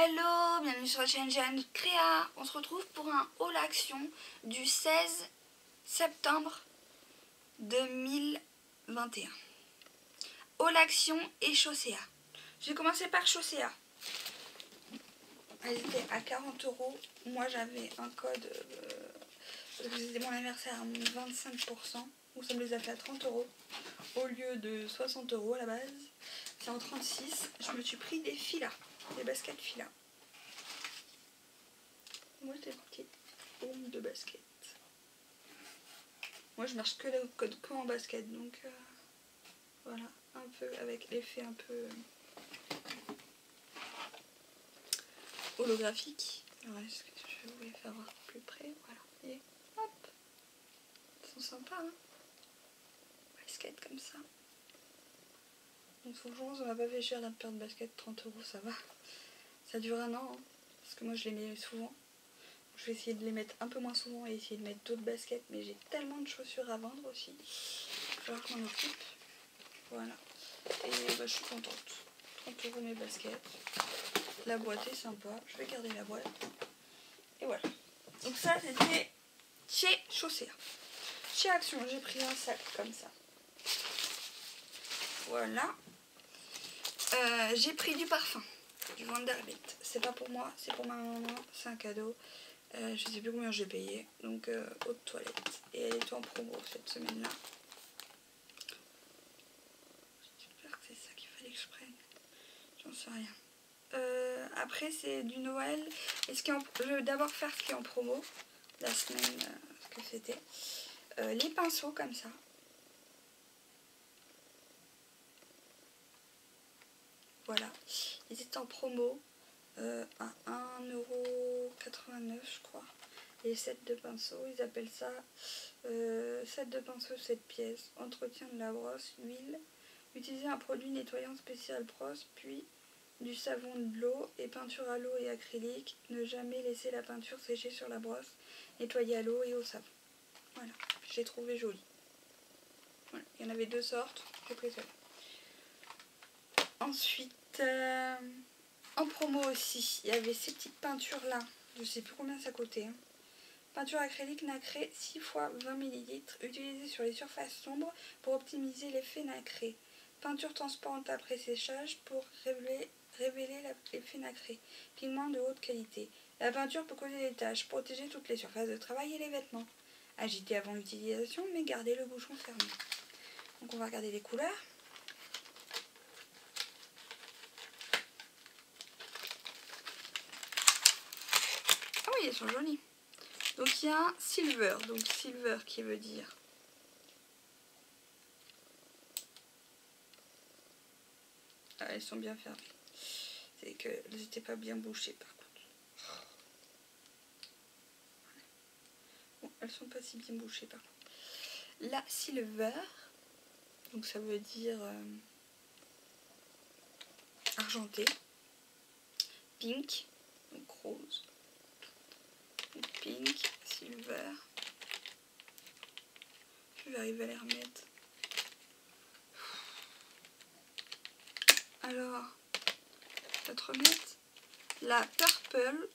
Hello, bienvenue sur la chaîne Jeanne Créa. On se retrouve pour un haul action du 16 septembre 2021. Haul action et Chaussea. Je vais commencer par Chaussea. Elle était à 40 €. Moi j'avais un code parce que c'était mon anniversaire à 25%. Donc ça me les a fait à 30 € au lieu de 60 € à la base. C'est en 36. Je me suis pris des filas, des baskets filas. Moi j'ai des petites paumes de basket. Moi je marche que le code que en basket, donc voilà, un peu avec l'effet un peu holographique. Alors est-ce que je vais vous les faire voir de plus près? Voilà, et hop, ils sont sympas, hein, basket comme ça. Donc franchement ça m'a pas fait cher la paire de basket, 30 €, ça va. Ça dure un an, hein, parce que moi je les mets souvent. Je vais essayer de les mettre un peu moins souvent et essayer de mettre d'autres baskets, mais j'ai tellement de chaussures à vendre aussi. Il va falloir que je m'en occupe. Voilà. Et bah, je suis contente. 30 € mes baskets. La boîte est sympa. Je vais garder la boîte. Et voilà. Donc ça c'était chez Chaussea. Chez Action, j'ai pris un sac comme ça. Voilà. J'ai pris du parfum. Du Vanderbilt. C'est pas pour moi, c'est pour ma maman. C'est un cadeau. Je sais plus combien j'ai payé. Donc eau de toilette. Et elle est en promo cette semaine-là. J'espère que c'est ça qu'il fallait que je prenne. J'en sais rien. Après c'est du Noël. Et je vais d'abord faire ce qui est en promo. La semaine que c'était. Les pinceaux comme ça. Voilà. Ils étaient en promo. À 1,89 € je crois. Les sets de pinceaux, ils appellent ça set de pinceaux 7 pièces, entretien de la brosse, huile, utiliser un produit nettoyant spécial brosse, puis du savon, de l'eau et peinture à l'eau et acrylique, ne jamais laisser la peinture sécher sur la brosse, nettoyer à l'eau et au savon. Voilà, j'ai trouvé joli. Voilà. Il y en avait deux sortes, j'ai pris celle-là. Ensuite, en promo aussi, il y avait ces petites peintures là, je sais plus combien ça coûtait. Hein. Peinture acrylique nacrée 6 x 20 ml, utilisée sur les surfaces sombres pour optimiser l'effet nacré. Peinture transparente après séchage pour révéler l'effet nacré. Pigment de haute qualité. La peinture peut causer des taches, protéger toutes les surfaces de travail et les vêtements. Agitez avant l'utilisation, mais gardez le bouchon fermé. Donc on va regarder les couleurs. Ah oui, elles sont jolies. Donc il y a silver, donc silver qui veut dire elles sont bien fermées. C'est qu'elles n'étaient pas bien bouchées par contre. Bon, elles sont pas si bien bouchées par contre. La silver, donc ça veut dire argenté. Pink, donc rose. Pink, silver. Je vais arriver à les remettre. Alors, je vais te remettre la purple,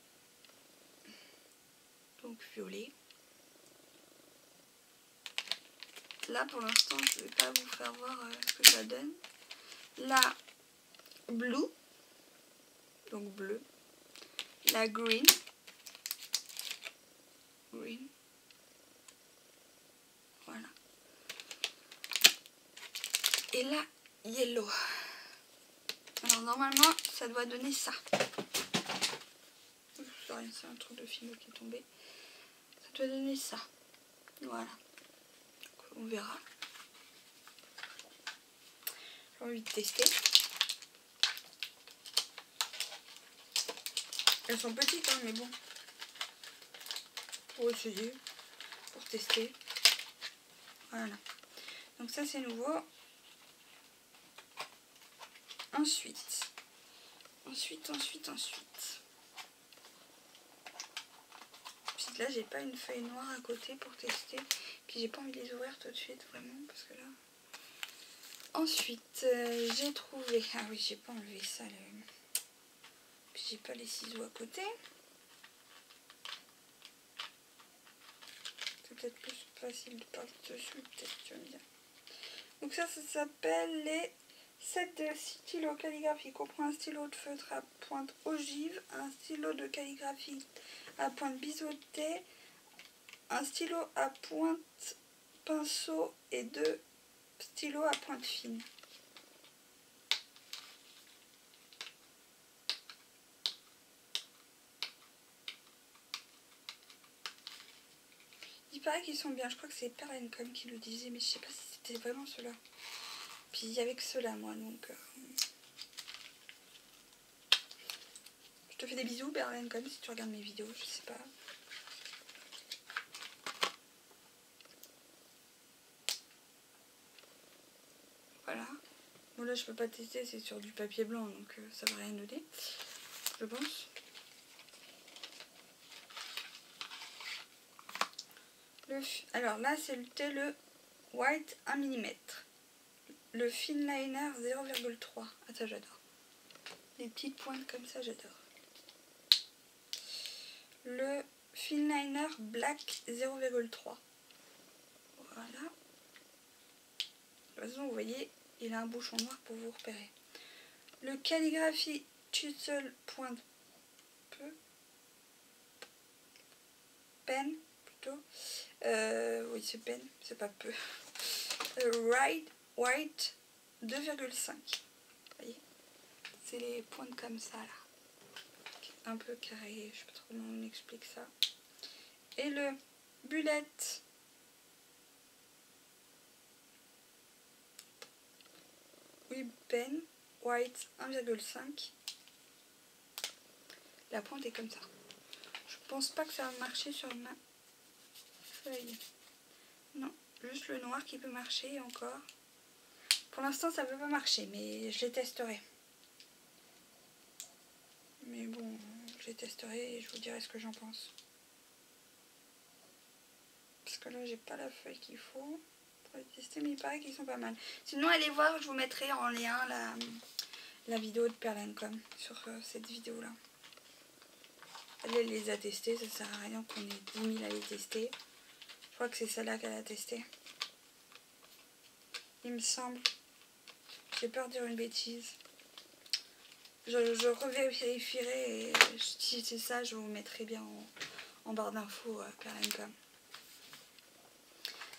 donc violet. Là pour l'instant je ne vais pas vous faire voir ce que ça donne. La blue, donc bleu. La green. Green. Voilà. Et la yellow. Alors normalement ça doit donner ça. C'est un truc de film qui est tombé. Ça doit donner ça. Voilà. Donc, on verra. J'ai envie de tester. Elles sont petites hein, mais bon. Pour essayer. Pour tester. Voilà. Donc ça c'est nouveau. Ensuite. Puis là j'ai pas une feuille noire à côté pour tester. Puis j'ai pas envie de les ouvrir tout de suite vraiment parce que là. Ensuite j'ai trouvé. Ah oui j'ai pas enlevé ça. Puis j'ai pas les ciseaux à côté. C'est peut-être plus facile de par-dessus, peut-être, tu vas me dire. Donc ça s'appelle les 7 stylos calligraphiques. Comprend un stylo de feutre à pointe ogive, un stylo de calligraphie à pointe biseautée, un stylo à pointe pinceau et 2 stylos à pointe fine. Il paraît qu'ils sont bien, je crois que c'est Perlen comme qui le disait, mais je sais pas si c'était vraiment ceux-là. Puis il y avait que ceux-là moi, donc... Je te fais des bisous Perlen comme si tu regardes mes vidéos, je sais pas. Voilà. Bon là je peux pas tester, c'est sur du papier blanc, donc ça va rien donner, je pense. Alors là c'était le White 1 mm. Le Finliner 0,3. Ah ça j'adore. Les petites pointes comme ça j'adore. Le Finliner Black 0,3. Voilà. De toute façon vous voyez, il a un bouchon noir pour vous repérer. Le Calligraphy Chisel Point Pen plutôt. Oui c'est pen, c'est pas peu. White 2,5. Voyez, c'est les pointes comme ça là, un peu carré, je sais pas trop comment on explique ça. Et le Bullet Pen White 1,5. La pointe est comme ça. Je pense pas que ça va marcher sur ma feuille. Non, juste le noir qui peut marcher encore. Pour l'instant ça peut pas marcher, mais je les testerai. Mais bon, je les testerai et je vous dirai ce que j'en pense. Parce que là j'ai pas la feuille qu'il faut pour les tester, mais il paraît qu'ils sont pas mal. Sinon allez voir, je vous mettrai en lien la vidéo de Perlen.com sur cette vidéo là. Elle les a testés, ça sert à rien qu'on ait 10 000 à les tester. Je crois que c'est celle-là qu'elle a testé. Il me semble. J'ai peur de dire une bêtise. Je revérifierai et si c'est ça, je vous mettrai bien en barre d'infos Perlen.com.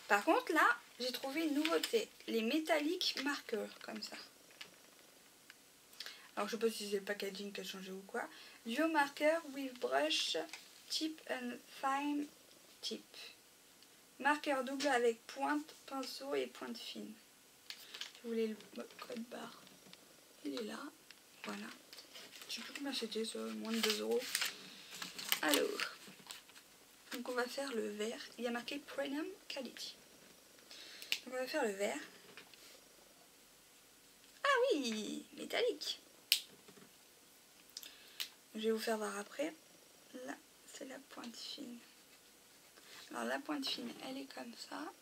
Par contre là, j'ai trouvé une nouveauté. Les métalliques marqueurs comme ça. Alors je sais pas si c'est le packaging qui a changé ou quoi. Duo marker with brush tip and fine tip. Marqueur double avec pointe, pinceau et pointe fine. Si vous voulez le code barre, il est là. Voilà. Je sais plus combien c'était, moins de 2 €. Alors, donc on va faire le vert. Il y a marqué Premium Quality. Donc on va faire le vert. Ah oui, métallique. Je vais vous faire voir après. Là, c'est la pointe fine. Alors la pointe fine, elle est comme ça.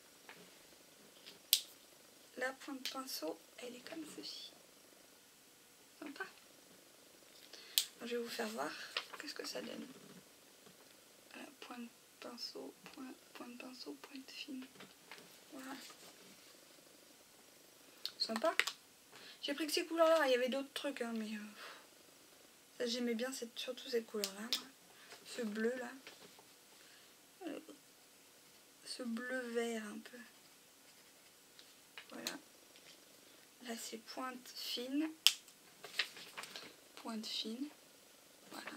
La pointe pinceau, elle est comme ceci. Sympa. Alors, je vais vous faire voir qu'est-ce que ça donne. Pointe pinceau, pointe pinceau, pointe fine. Voilà. Sympa. J'ai pris que ces couleurs-là. Il y avait d'autres trucs, hein, mais ça j'aimais bien surtout cette couleur-là. Ce bleu-là. Ce bleu vert un peu. Voilà. Là c'est pointe fine. Pointe fine. Voilà.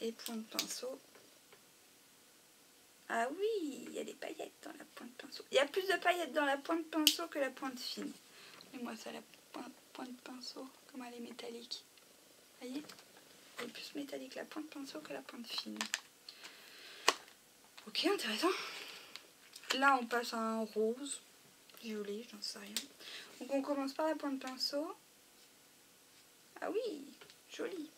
Et pointe pinceau. Ah oui, il y a des paillettes dans la pointe pinceau. Il y a plus de paillettes dans la pointe pinceau que la pointe fine. Et moi ça, la pointe pinceau, comme elle est métallique. Vous voyez? Elle est plus métallique la pointe pinceau que la pointe fine. Ok, intéressant. Là on passe à un rose, violet, j'en sais rien. Donc on commence par la pointe pinceau. Ah oui, joli.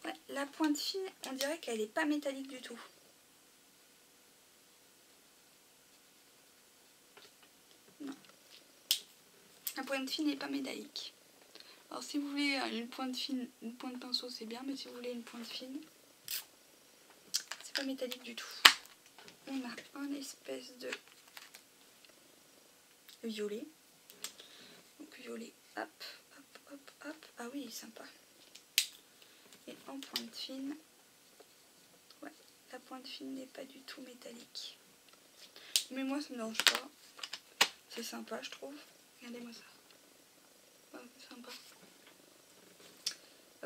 Ouais, la pointe fine, on dirait qu'elle n'est pas métallique du tout. Non. La pointe fine n'est pas métallique. Alors si vous voulez une pointe fine, une pointe pinceau c'est bien, mais si vous voulez une pointe fine, c'est pas métallique du tout. On a un espèce de violet. Donc violet, hop, hop, hop, hop. Ah oui, sympa. Et en pointe fine, ouais, la pointe fine n'est pas du tout métallique. Mais moi ça me dérange pas. C'est sympa je trouve. Regardez-moi ça. Ouais, c'est sympa.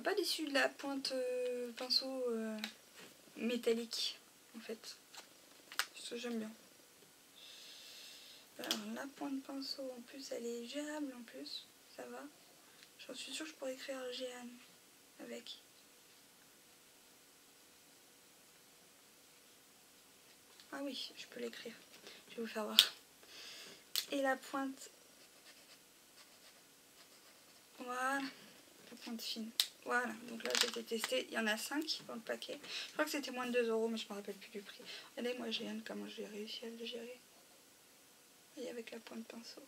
Pas déçu de la pointe pinceau métallique en fait. Parce que j'aime bien. Alors la pointe pinceau en plus elle est gérable en plus. Ça va. J'en suis sûre que je pourrais écrire Jeanne avec. Ah oui, je peux l'écrire. Je vais vous faire voir. Et la pointe. Voilà. La pointe fine. Voilà. Donc là j'ai testé. Il y en a 5 dans le paquet. Je crois que c'était moins de 2 € mais je me rappelle plus du prix. Regardez moi Jeanne comment j'ai réussi à le gérer. Et avec la pointe pinceau.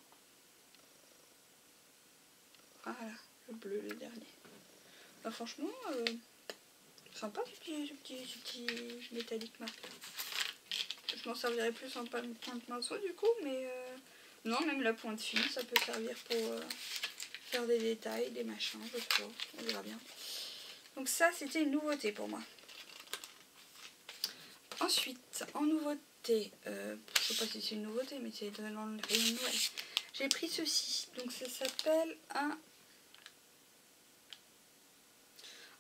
Voilà. Le bleu le dernier. Bah, franchement, sympa ce petit métallique marqueur. Je m'en servirai plus en pointe pinceau du coup, mais non, même la pointe fine, ça peut servir pour faire des détails, des machins, je sais pas, on verra bien. Donc ça, c'était une nouveauté pour moi. Ensuite, en nouveauté, je sais pas si c'est une nouveauté, mais c'est dans le rayon de Noël. J'ai pris ceci, donc ça s'appelle un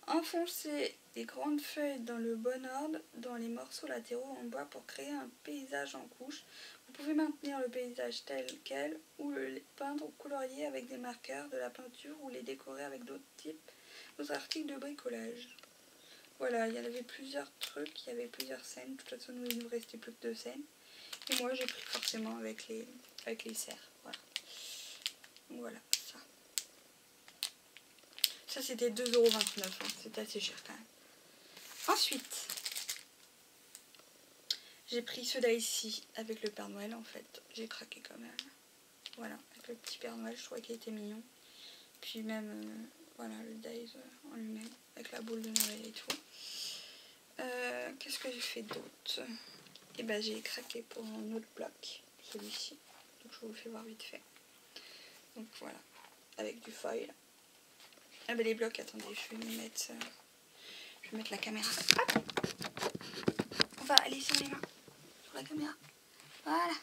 enfoncer les grandes feuilles dans le bon ordre dans les morceaux latéraux en bois pour créer un paysage en couches. Vous pouvez maintenir le paysage tel quel ou le peindre ou colorier avec des marqueurs, de la peinture ou les décorer avec d'autres articles de bricolage. Voilà, il y en avait plusieurs trucs, il y avait plusieurs scènes. De toute façon, il nous restait plus que 2 scènes. Et moi, j'ai pris forcément avec les serres. Voilà. Donc voilà. Ça c'était 2,29 €, hein. C'était assez cher quand même. Ensuite, j'ai pris ceux-là ici avec le Père Noël en fait. J'ai craqué quand même. Voilà, avec le petit Père Noël, je trouvais qu'il était mignon. Puis même, voilà, le Days en lui-même, avec la boule de Noël et tout. Qu'est-ce que j'ai fait d'autre? Et ben j'ai craqué pour un autre bloc, celui-ci. Donc je vous le fais voir vite fait. Donc voilà, avec du foil. Ah ben les blocs, attendez, je vais mettre la caméra. Hop, on va aller sur les mains, sur la caméra. Voilà.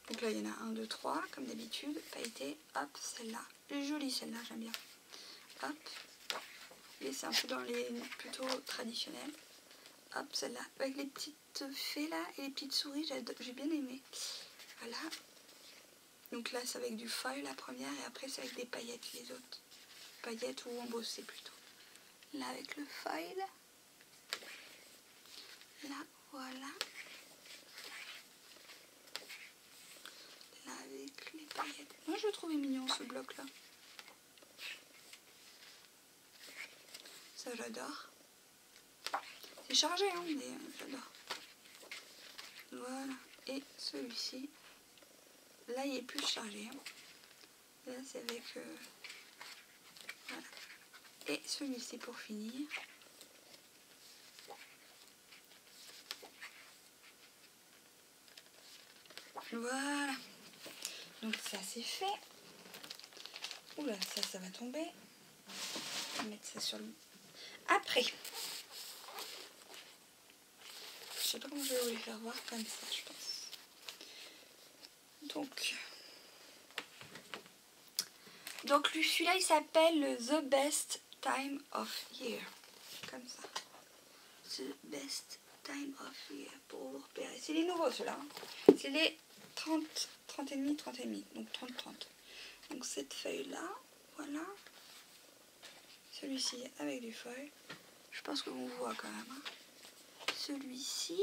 Donc là il y en a 1, 2, 3 comme d'habitude, pailleté. Hop, celle-là. Elle est jolie celle-là, j'aime bien. Hop. Et c'est un peu dans les plutôt traditionnels. Hop, celle-là. Avec les petites fées là et les petites souris, j'ai bien aimé. Voilà. Donc là c'est avec du foil la première et après c'est avec des paillettes les autres. Paillettes ou embossées plutôt. Là avec le foil. Là, voilà. Là avec les paillettes. Moi je le trouvais mignon ce bloc là. Ça j'adore. C'est chargé hein, mais j'adore. Voilà. Et celui-ci. Là il est plus chargé. Hein. Là c'est avec... voilà. Et celui-ci pour finir. Voilà. Donc ça c'est fait. Oula, ça va tomber. On va mettre ça sur le... Après. Je sais pas comment je vais vous les faire voir comme ça, je pense. Donc celui-là il s'appelle The Best Time of Year. Comme ça. The Best Time of Year pour vous repérer. C'est les nouveaux ceux-là. Hein. C'est les 30, 30 et demi, 30 et demi. Donc 30, 30. Donc cette feuille-là, voilà. Celui-ci avec du foil. Je pense que vous voit quand même. Hein. Celui-ci.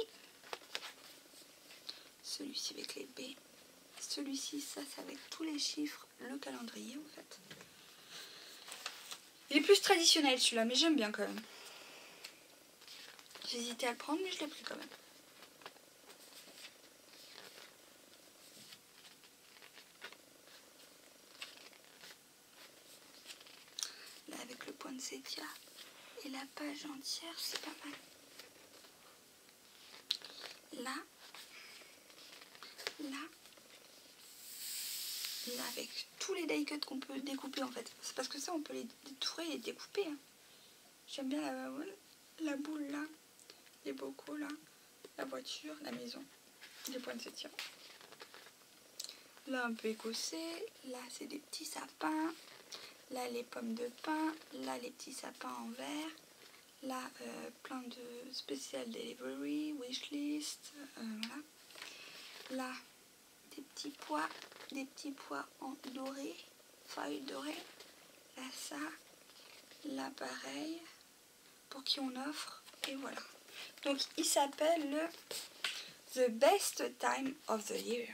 Celui-ci avec les B. Celui-ci, ça c'est avec tous les chiffres, le calendrier en fait. Il est plus traditionnel celui-là, mais j'aime bien quand même. J'hésitais à le prendre, mais je l'ai pris quand même. poinsettia. Et la page entière, c'est pas mal. Là, avec tous les die cuts qu'on peut découper en fait. C'est parce que ça, on peut les détourer et les découper. Hein. J'aime bien la boule là, les bocaux là, la voiture, la maison, les poinsettias. Là, un peu écossais. Là, c'est des petits sapins. Là, les pommes de pin. Là, les petits sapins en verre. Là, plein de special delivery, wishlist. Voilà. Là, des petits pois en doré, feuilles dorées. Là, ça. Là, pareil. Pour qui on offre. Et voilà. Donc, il s'appelle le The Best Time of the Year.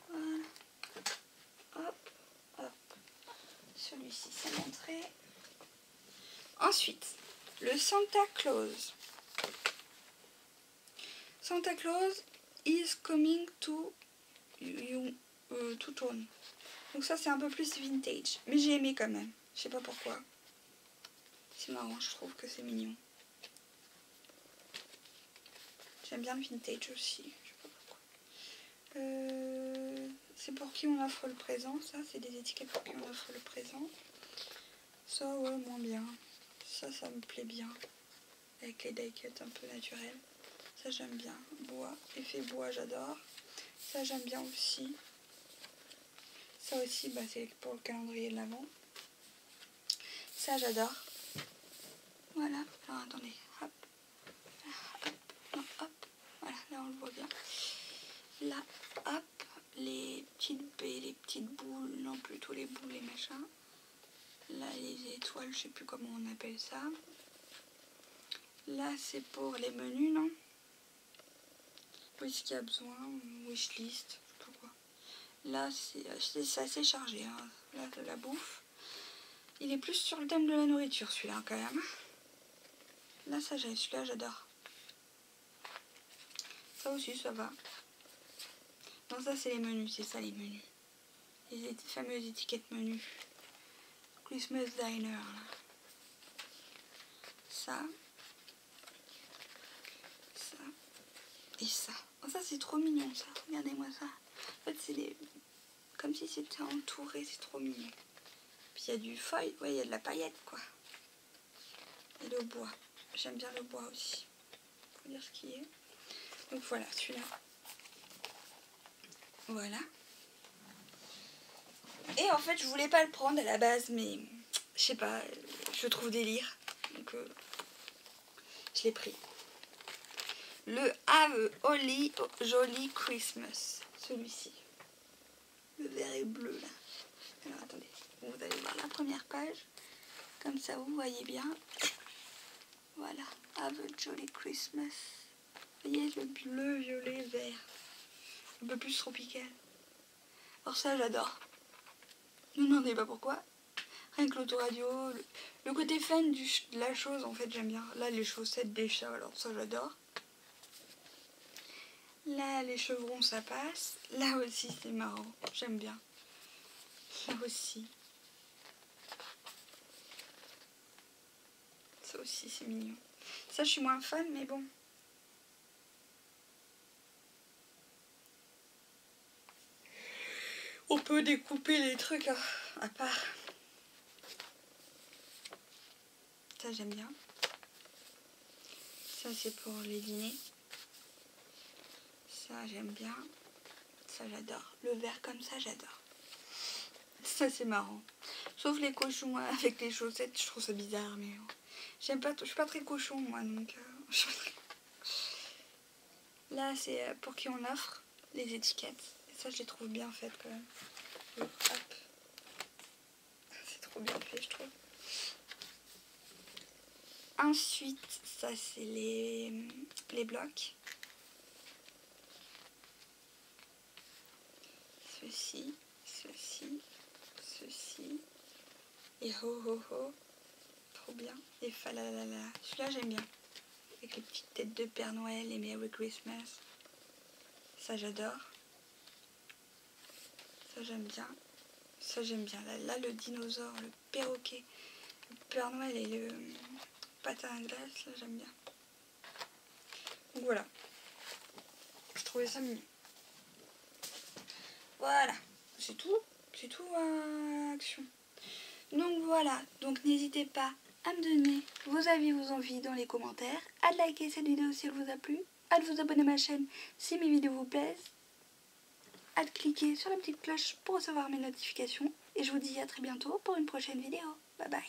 Voilà. Hop, hop. Celui-ci, c'est montré. Ensuite, le Santa Claus. Santa Claus is coming to town. Donc ça, c'est un peu plus vintage. Mais j'ai aimé quand même. Je sais pas pourquoi. C'est marrant, je trouve que c'est mignon. J'aime bien le vintage aussi. Je sais pas pourquoi. C'est pour qui on offre le présent, ça. C'est des étiquettes pour qui on offre le présent. Ça, ouais, moins bien. Ça me plaît bien. Avec les die cuts un peu naturels. Ça, j'aime bien. Bois, effet bois, j'adore. Ça, j'aime bien aussi. Ça aussi, bah, c'est pour le calendrier de l'Avent. Ça, j'adore. Voilà. Alors, attendez. Hop. Hop. Non, hop. Voilà, là, on le voit bien. Là, hop. Les petites boules. Non, plutôt les boules, les machins. Là, les étoiles, je sais plus comment on appelle ça. Là, c'est pour les menus, non? Oui, ce qu'il y a besoin. Wishlist, je sais pas quoi. Là, c'est assez chargé. Hein. Là, de la bouffe. Il est plus sur le thème de la nourriture, celui-là, quand même. Là, celui-là, j'adore. Ça aussi, ça va. Non, ça, c'est les menus. C'est ça, les menus. Les fameuses étiquettes menus. Christmas Diner, là. Ça. Ça. Et ça. Oh, ça, c'est trop mignon, ça. Regardez-moi ça. En fait, c'est comme si c'était entouré. C'est trop mignon. Puis, il y a du feuille. Ouais, il y a de la paillette, quoi. Et le bois. J'aime bien le bois aussi. Faut dire ce qui est. Donc, voilà, celui-là. Voilà. Et en fait, je voulais pas le prendre à la base, mais je sais pas, je trouve délire. Donc, je l'ai pris. Le Have a Holly Jolly Christmas. Celui-ci. Le vert et bleu, là. Alors, attendez. Vous allez voir la première page. Comme ça, vous voyez bien. Voilà. Have a Jolly Christmas. Vous voyez, le bleu, violet, vert. Un peu plus tropical. Alors ça, j'adore. Je ne me demandez pas pourquoi. Rien que l'autoradio, le côté fan de la chose, en fait, j'aime bien. Là, les chaussettes des chats, alors ça, j'adore. Là, les chevrons, ça passe. Là aussi, c'est marrant. J'aime bien. Là aussi. Ça aussi, c'est mignon. Ça, je suis moins fan, mais bon. On peut découper les trucs à part. Ça, j'aime bien. Ça, c'est pour les dîners. Ça, j'aime bien. Ça, j'adore. Le vert comme ça, j'adore. Ça, c'est marrant. Sauf les cochons avec les chaussettes, je trouve ça bizarre, mais j'aime pas. Je suis pas très cochon, moi, donc. Là, c'est pour qui on offre les étiquettes. Et ça, je les trouve bien faites quand même. Donc, hop. C'est trop bien fait, je trouve. Ensuite, ça, c'est les blocs. Ceci, ceci, ceci. Et ho ho ho. Trop bien. Et falalala. Celui-là, j'aime bien. Avec les petites têtes de Père Noël et Merry Christmas. Ça, j'adore. Ça, j'aime bien. Ça j'aime bien. Là, le dinosaure, le perroquet, le Père Noël et le patin à glace, là j'aime bien. Donc voilà. Je trouvais ça mignon. Voilà. C'est tout. C'est tout à action. Donc voilà. Donc n'hésitez pas à me donner vos avis, vos envies dans les commentaires, à liker cette vidéo si elle vous a plu, à vous abonner à ma chaîne si mes vidéos vous plaisent, à cliquer sur la petite cloche pour recevoir mes notifications. Et je vous dis à très bientôt pour une prochaine vidéo. Bye bye.